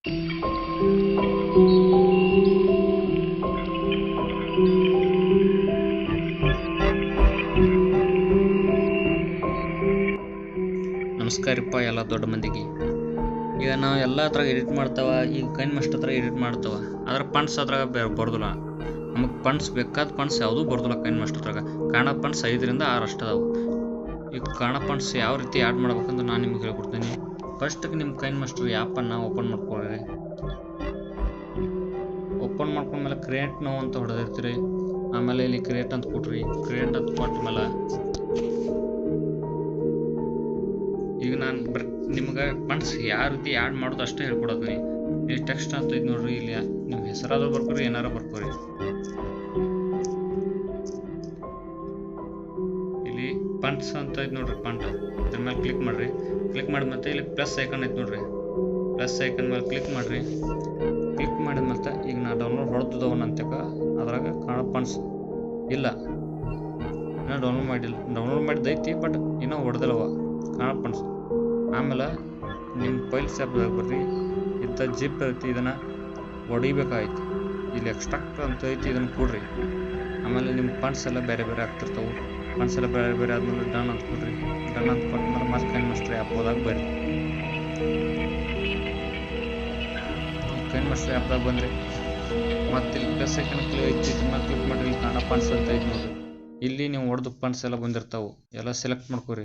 ನಮಸ್ಕಾರಪ್ಪ ಎಲ್ಲ ದೊಡ್ಡ ಮಂದಿಗೆ. ಈಗ ನಾವು ಎಲ್ಲ ಹತ್ರ ಎಡಿಟ್ ಮಾಡ್ತಾವ, ಈಗ ಕೈನ್ ಮಾಸ್ಟರ್ ಹತ್ರ ಎಡಿಟ್ ಮಾಡ್ತಾವ, ಅದ್ರ ಫಂಡ್ಸ್ ಅದ್ರಾಗ ಬರ್ದಿಲ್ಲ. ನಮಗೆ ಫಂಡ್ಸ್ ಬೇಕಾದ ಫಂಡ್ಸ್ ಯಾವುದೂ ಬರ್ದಿಲ್ಲ ಕೈನ್ ಮಾಸ್ಟರ್ ಹತ್ರಾಗ. ಕನ್ನಡ ಫಂಡ್ಸ್ 5ರಿಂದ 6 ಅಷ್ಟು ಅದಾವೆ. ಈಗ ಕನ್ನಡ ಫಂಡ್ಸ್ ಯಾವ ರೀತಿ ಆ್ಯಡ್ ಮಾಡ್ಬೇಕಂತ ನಾನು ನಿಮ್ಗೆ ಹೇಳ್ಕೊಡ್ತೀನಿ. ಫಸ್ಟಿಗೆ ನಿಮ್ಮ ಕೈನ್ ಮಾಸ್ಟರ್ ಆ್ಯಪನ್ನು ಓಪನ್ ಮಾಡ್ಕೊಳ್ಳಿ. ಓಪನ್ ಮಾಡ್ಕೊಂಡ್ಮೇಲೆ ಕ್ರಿಯೇಟ್ ನೋ ಅಂತ ಹೊಡೆದಿರ್ತೀರಿ. ಆಮೇಲೆ ಇಲ್ಲಿ ಕ್ರಿಯೇಟ್ ಅಂತ ಕೊಟ್ರಿ. ಕ್ರಿಯೇಟ್ ಅಂತ ಕೊಟ್ಟ ಮೇಲೆ ಈಗ ನಾನು ನಿಮ್ಗೆ ಫಂಡ್ಸ್ ಯಾವ ರೀತಿ ಆ್ಯಡ್ ಮಾಡೋದು ಅಷ್ಟೇ ಹೇಳ್ಕೊಡೋದು. ಇಲ್ಲಿ ಟೆಕ್ಸ್ಟ್ ಅಂತ ಇದು ನೋಡ್ರಿ, ಇಲ್ಲಿ ನಿಮ್ಮ ಹೆಸರಾದ್ರೂ ಬರ್ಕೋರಿ, ಏನಾರ ಬರ್ಕೋರಿ. ಇಲ್ಲಿ ಫಂಡ್ಸ್ ಅಂತ ಇದು ನೋಡ್ರಿ, ಫಂಡ್ ಇದ್ರ ಮೇಲೆ ಕ್ಲಿಕ್ ಮಾಡ್ರಿ. ಕ್ಲಿಕ್ ಮಾಡಿದ ಮತ್ತೆ ಇಲ್ಲಿ ಪ್ಲಸ್ ಐಕನ್ ಐತೆ ನೋಡ್ರಿ, ಪ್ಲಸ್ ಐಕನ್ ಮೇಲೆ ಕ್ಲಿಕ್ ಮಾಡ್ರಿ. ಕ್ಲಿಕ್ ಮಾಡಿದ ಮತ್ತೆ ಈಗ ನಾ ಡೌನ್ಲೋಡ್ ಹೊಡ್ತದವನ್ನ ಅಂತಕ ಅದ್ರಾಗ ಕನ್ನಡ ಫಂಡ್ಸ್ ಇಲ್ಲ, ಇನ್ನೂ ಡೌನ್ಲೋಡ್ ಮಾಡಿದೈತಿ, ಬಟ್ ಇನ್ನೂ ಹೊಡೆದಲ್ಲವ ಕನ್ನಡ ಫಂಡ್ಸ್. ಆಮೇಲೆ ನಿಮ್ಮ ಫೈಲ್ಸ್ ಆ್ಯಪ್ದಾಗ ಬರ್ರಿ, ಇಂಥ ಜಿಪ್ ಐತಿ, ಇದನ್ನು ಹೊಡಿಬೇಕಾಯ್ತು. ಇಲ್ಲಿ ಎಕ್ಸ್ಟ್ರಾಕ್ಟ್ ಅಂತ ಐತಿ, ಇದನ್ನು ಕೊಡ್ರಿ. ಆಮೇಲೆ ನಿಮ್ಮ ಫಂಡ್ಸ್ ಎಲ್ಲ ಬೇರೆ ಬೇರೆ ಆಗ್ತಿರ್ತಾವೆ. ಫಂಡ್ಸ್ ಎಲ್ಲ ಬೇರೆ ಬೇರೆ ಆದ್ಮೇಲೆ ಡನ್ ಅಂತ ಕೊಡ್ರಿ. ಡನ್ ಅಂತ ಕೊಟ್ಮೇಲೆ ಮತ್ತೆ ಕೈನ್ ಮಾಸ್ಟರ್ ಆ್ಯಪ್ ಹೋದಾಗ ಬರ್ರಿ. ಕೈನ್ ಮಾಸ್ಟರ್ ಆ್ಯಪ್ದಾಗ ಬಂದರೆ ಮತ್ತೆ ಇಲ್ಲಿ ಪ್ಲಸ್ ಐಕನ್ ಐತಿ, ಮೇಲೆ ಕ್ಲಿಕ್ ಮಾಡಿರಿ. ಇಲ್ಲಿ ಕನ್ನಡ ಫಂಡ್ಸ್ ಅಂತ ಐತಿ ನೋಡ್ರಿ. ಇಲ್ಲಿ ನೀವು ಹೊಡೆದು ಫಂಡ್ಸ್ ಎಲ್ಲ ಬಂದಿರ್ತಾವೆ, ಎಲ್ಲ ಸೆಲೆಕ್ಟ್ ಮಾಡ್ಕೊರಿ.